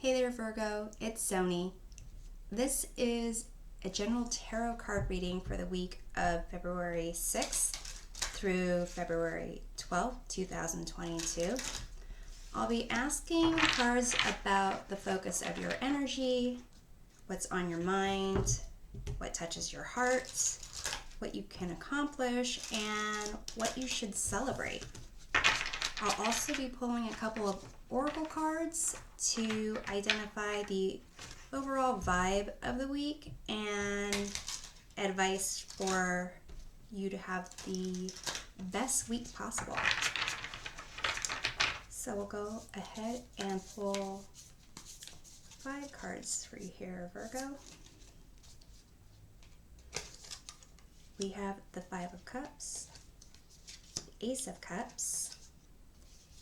Hey there, Virgo, it's Sony. This is a general tarot card reading for the week of February 6th through February 12th, 2022. I'll be asking the cards about the focus of your energy, what's on your mind, what touches your heart, what you can accomplish, and what you should celebrate. I'll also be pulling a couple of oracle cards to identify the overall vibe of the week and advice for you to have the best week possible. So we'll go ahead and pull 5 cards for you here, Virgo. We have the 5 of Cups, the Ace of Cups,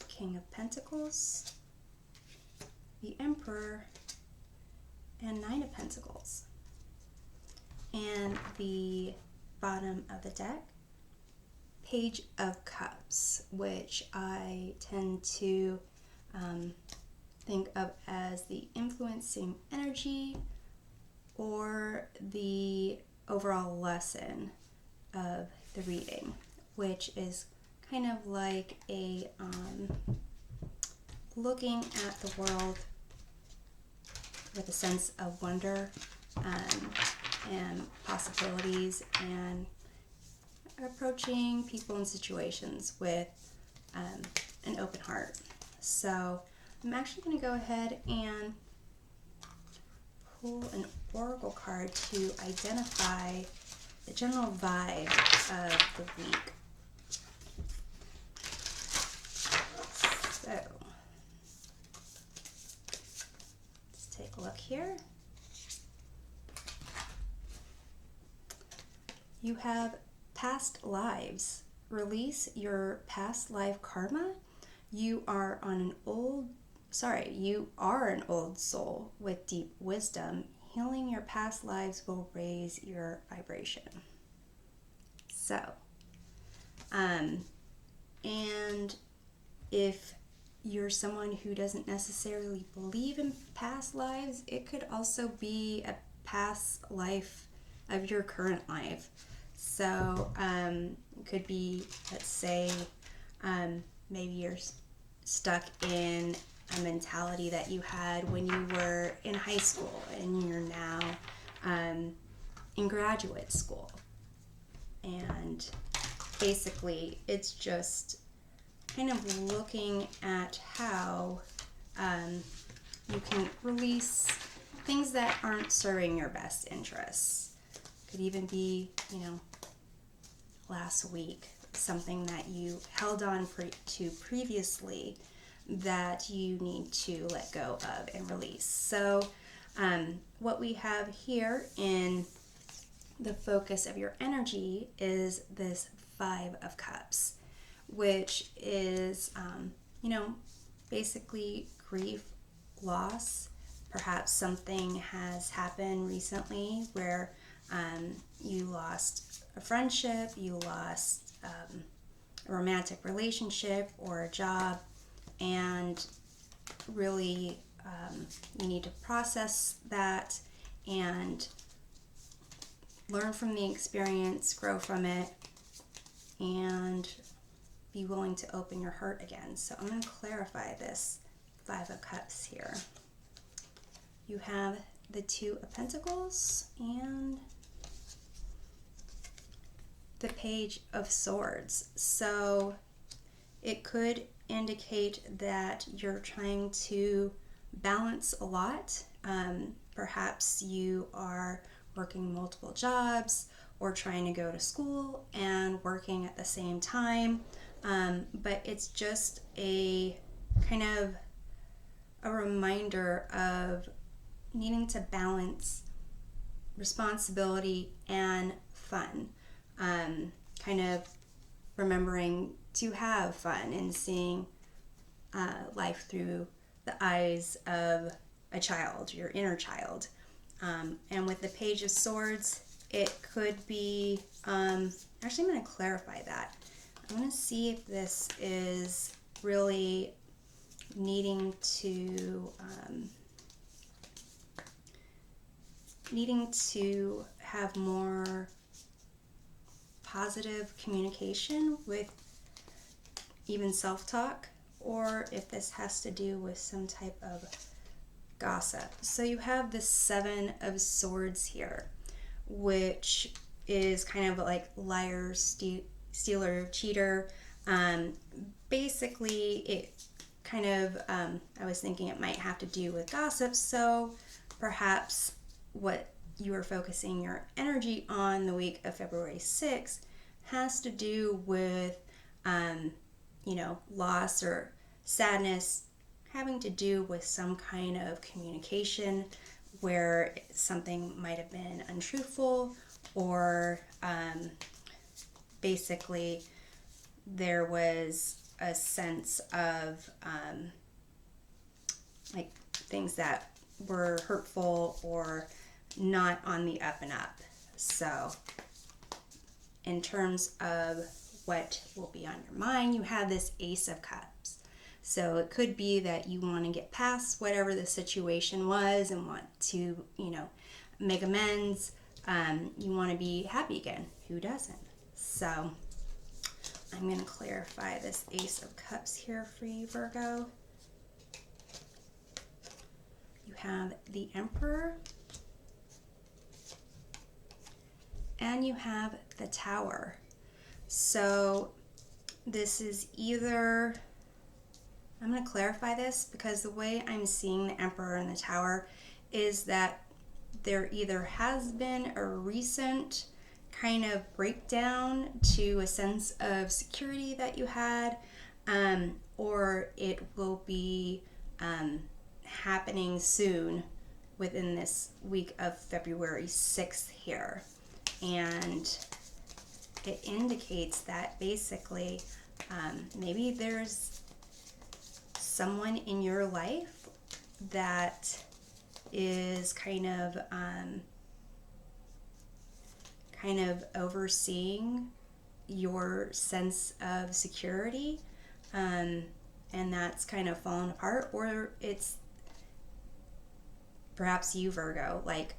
King of Pentacles, the Emperor, and 9 of Pentacles. And the bottom of the deck, Page of Cups, which I tend to think of as the influencing energy or the overall lesson of the reading, which is kind of like a looking at the world with a sense of wonder and possibilities, and approaching people and situations with an open heart. So I'm actually going to go ahead and pull an oracle card to identify the general vibe of the week. So let's take a look here. You have past lives. Release your past life karma. You are an old soul with deep wisdom. Healing your past lives will raise your vibration. So, and if you're someone who doesn't necessarily believe in past lives, it could also be a past life of your current life. So it could be, let's say, maybe you're stuck in a mentality that you had when you were in high school and you're now in graduate school. And basically it's just kind of looking at how you can release things that aren't serving your best interests. Could even be, last week, something that you held on to previously that you need to let go of and release. So what we have here in the focus of your energy is this 5 of Cups, which is, basically grief, loss. Perhaps something has happened recently where you lost a friendship, you lost a romantic relationship or a job, and really you need to process that and learn from the experience, grow from it, and be willing to open your heart again. So I'm going to clarify this 5 of Cups here. You have the 2 of Pentacles and the Page of Swords. So it could indicate that you're trying to balance a lot. Perhaps you are working multiple jobs or trying to go to school and working at the same time. But it's just a kind of a reminder of needing to balance responsibility and fun. Kind of remembering to have fun and seeing life through the eyes of a child, your inner child. And with the Page of Swords, it could be, actually I'm going to clarify that. I want to see if this is really needing to needing to have more positive communication with even self-talk, or if this has to do with some type of gossip. So you have the Seven of Swords here, which is kind of like liar, stealer, cheater. Basically, it kind of, I was thinking it might have to do with gossip, so perhaps what you are focusing your energy on the week of February 6th has to do with, loss or sadness, having to do with some kind of communication where something might have been untruthful, or basically there was a sense of like things that were hurtful or not on the up and up. So in terms of what will be on your mind, you have this Ace of Cups. So it could be that you want to get past whatever the situation was and want to, make amends. You want to be happy again. Who doesn't? So I'm going to clarify this Ace of Cups here for you, Virgo. You have the Emperor. And you have the Tower. So this is either, I'm going to clarify this because the way I'm seeing the Emperor and the Tower is that there either has been a recent kind of breakdown to a sense of security that you had, or it will be happening soon within this week of February 6th here. And it indicates that basically maybe there's someone in your life that is kind of overseeing your sense of security, and that's kind of fallen apart, or it's perhaps you, Virgo, like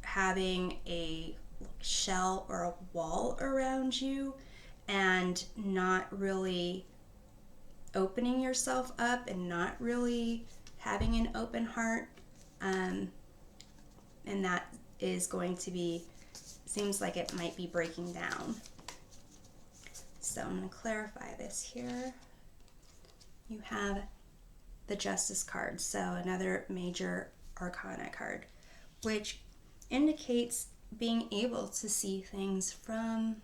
having a shell or a wall around you and not really opening yourself up and not really having an open heart, and that is going to be, seems like it might be breaking down. So I'm going to clarify this here. You have the Justice card, so another major arcana card, which indicates being able to see things from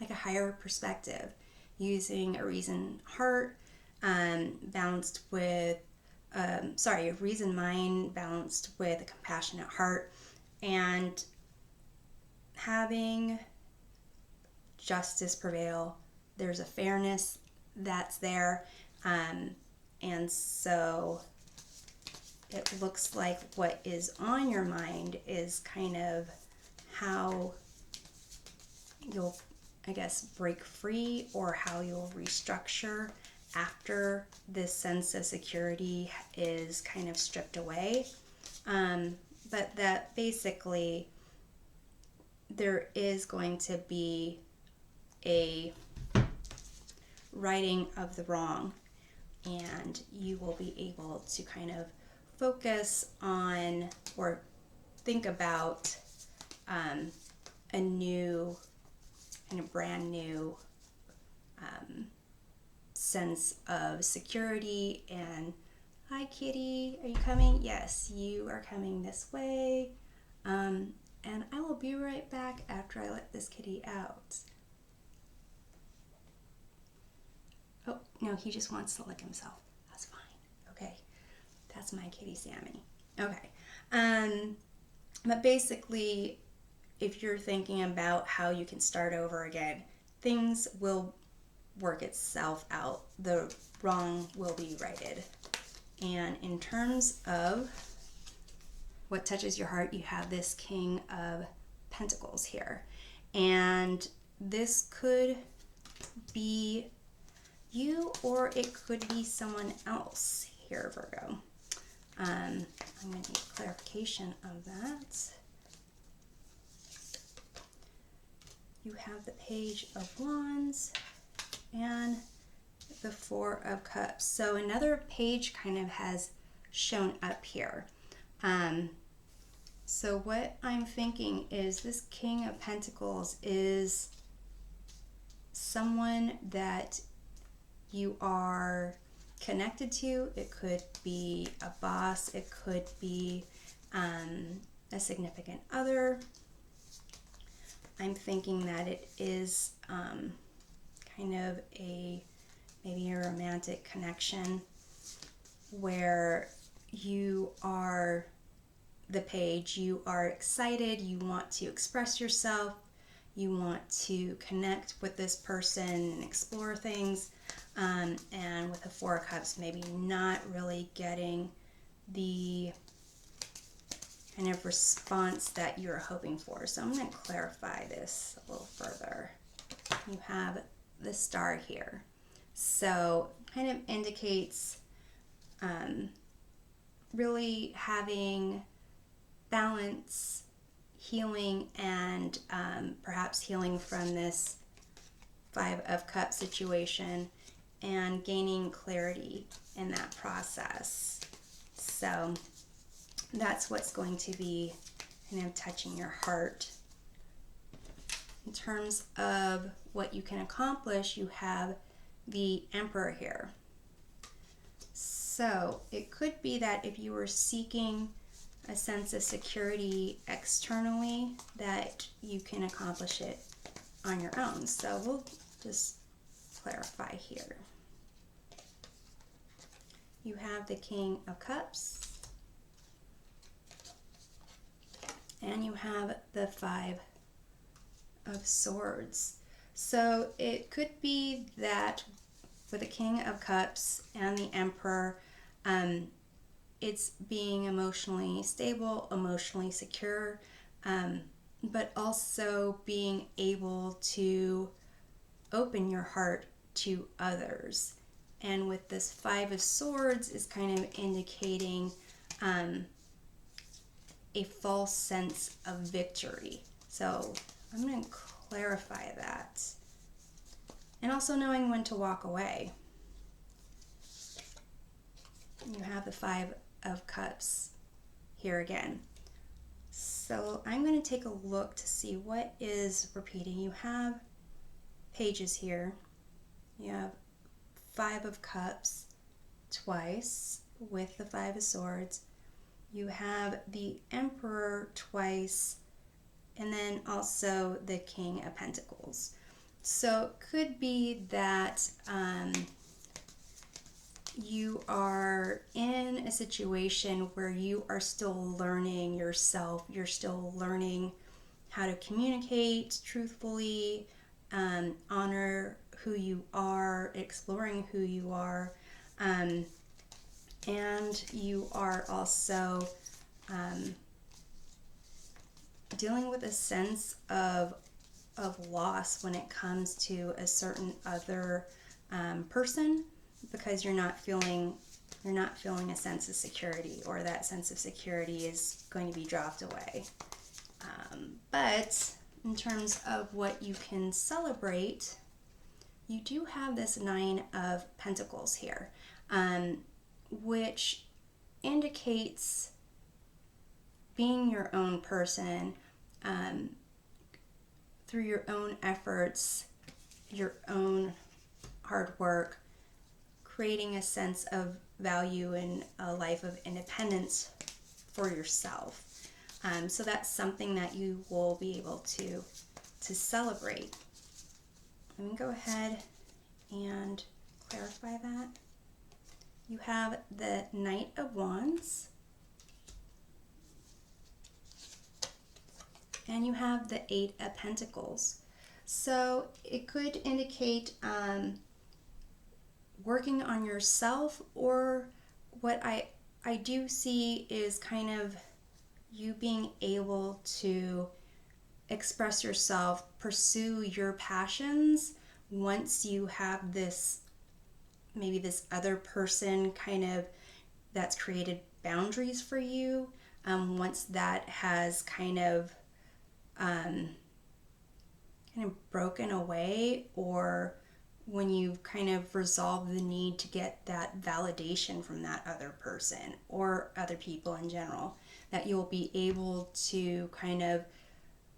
like a higher perspective, using a reason heart balanced with a reason mind balanced with a compassionate heart, and having justice prevail. There's a fairness that's there, and so it looks like what is on your mind is kind of how you'll, I guess, break free, or how you'll restructure after this sense of security is kind of stripped away. But that basically there is going to be a righting of the wrong, and you will be able to kind of focus on or think about a new and a brand new sense of security. And hi kitty, are you coming? Yes, you are coming this way, and I will be right back after I let this kitty out. Oh no, he just wants to lick himself. That's fine. Okay, that's my kitty Sammy. Okay, but basically, if you're thinking about how you can start over again, things will work itself out. The wrong will be righted. And in terms of what touches your heart, you have this King of Pentacles here. And this could be you, or it could be someone else here, Virgo. I'm going to need clarification of that. you have the Page of Wands and the Four of Cups. So another page kind of has shown up here. So what I'm thinking is this King of Pentacles is someone that you are connected to. It could be a boss, it could be a significant other. I'm thinking that it is kind of maybe a romantic connection where you are the page, you are excited, you want to express yourself, you want to connect with this person and explore things, and with the Four of Cups, maybe not really getting the kind of response that you're hoping for. So I'm going to clarify this a little further. You have the Star here. So kind of indicates really having balance, healing, and perhaps healing from this Five of Cups situation and gaining clarity in that process. So that's what's going to be kind of touching your heart. In terms of what you can accomplish, you have the Emperor here. So it could be that if you were seeking a sense of security externally, that you can accomplish it on your own. So we'll just clarify here. You have the King of Cups and you have the Five of Swords. So it could be that with the King of Cups and the Emperor, it's being emotionally stable, emotionally secure, but also being able to open your heart to others. And with this Five of Swords is kind of indicating a false sense of victory. So I'm going to clarify that. And also knowing when to walk away. You have the Five of Cups here again. So I'm going to take a look to see what is repeating. You have pages here. You have Five of Cups twice with the Five of Swords. You have the Emperor twice, and then also the King of Pentacles. So it could be that you are in a situation where you are still learning yourself. You're still learning how to communicate truthfully, honor who you are, exploring who you are, and you are also dealing with a sense of loss when it comes to a certain other person, because you're not feeling a sense of security, or that sense of security is going to be dropped away. But in terms of what you can celebrate, you do have this Nine of Pentacles here, which indicates being your own person, through your own efforts, your own hard work, creating a sense of value and a life of independence for yourself. So that's something that you will be able to celebrate. Let me go ahead and clarify that. You have the Knight of Wands, and you have the Eight of Pentacles. So it could indicate working on yourself, or what I do see is kind of you being able to express yourself, pursue your passions once you have this, maybe this other person kind of that's created boundaries for you. Once that has kind of kind of broken away, or when you've kind of resolved the need to get that validation from that other person or other people in general, that you'll be able to kind of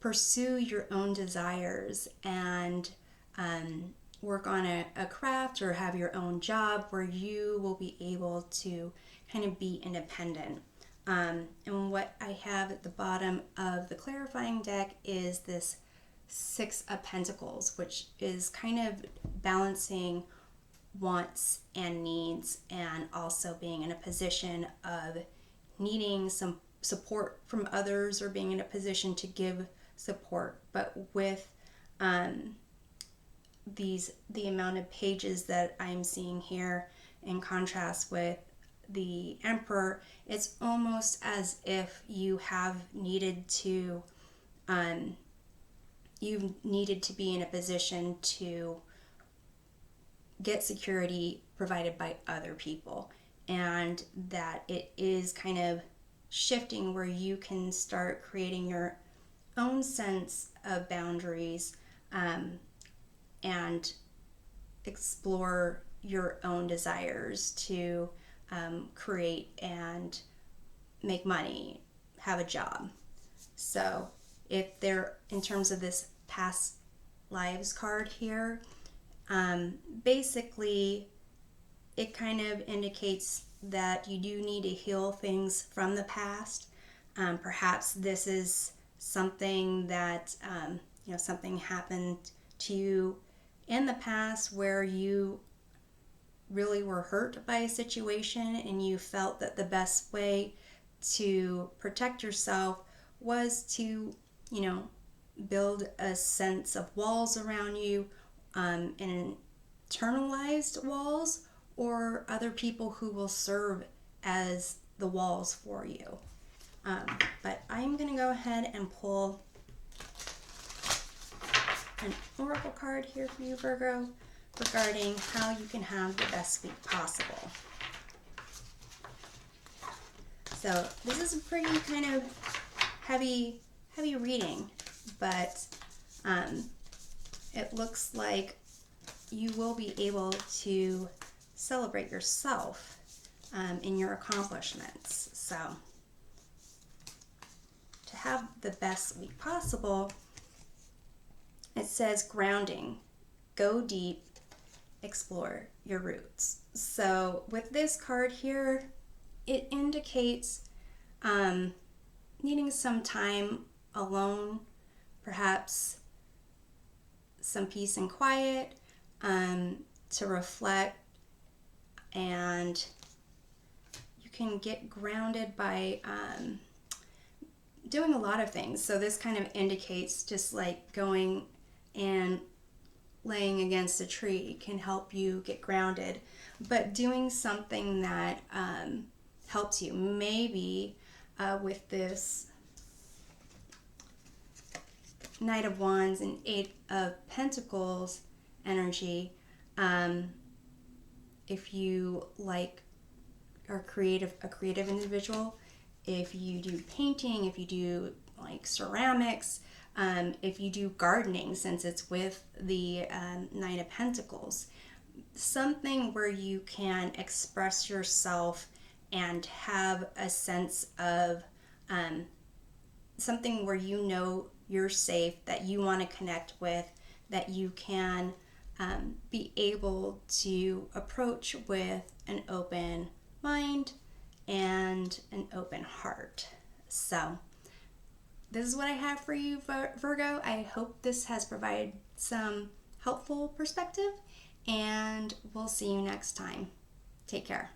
pursue your own desires and work on a craft or have your own job where you will be able to kind of be independent. And what I have at the bottom of the clarifying deck is this Six of Pentacles, which is kind of balancing wants and needs, and also being in a position of needing some support from others or being in a position to give support. But with the amount of pages that I'm seeing here, in contrast with the Emperor, it's almost as if you've needed to be in a position to get security provided by other people, and that it is kind of shifting where you can start creating your own sense of boundaries, and explore your own desires to create and make money, have a job. So if they're, in terms of this past lives card here, basically it kind of indicates that you do need to heal things from the past. Perhaps this is something that something happened to you in the past where you really were hurt by a situation, and you felt that the best way to protect yourself was to build a sense of walls around you, and internalized walls, or other people who will serve as the walls for you. But I'm going to go ahead and pull an oracle card here for you, Virgo, regarding how you can have the best week possible. So this is a pretty kind of heavy reading, but it looks like you will be able to celebrate yourself in your accomplishments. So to have the best week possible, it says grounding, go deep, explore your roots. So with this card here, it indicates needing some time alone, perhaps some peace and quiet, to reflect, and you can get grounded by doing a lot of things. So this kind of indicates just like going and laying against a tree can help you get grounded, but doing something that helps you. Maybe with this Knight of Wands and Eight of Pentacles energy, if you are a creative individual, if you do painting, if you do like ceramics, if you do gardening, since it's with the Nine of Pentacles, something where you can express yourself and have a sense of something where you're safe, that you want to connect with, that you can be able to approach with an open mind and an open heart. So this is what I have for you, Virgo. I hope this has provided some helpful perspective, and we'll see you next time. Take care.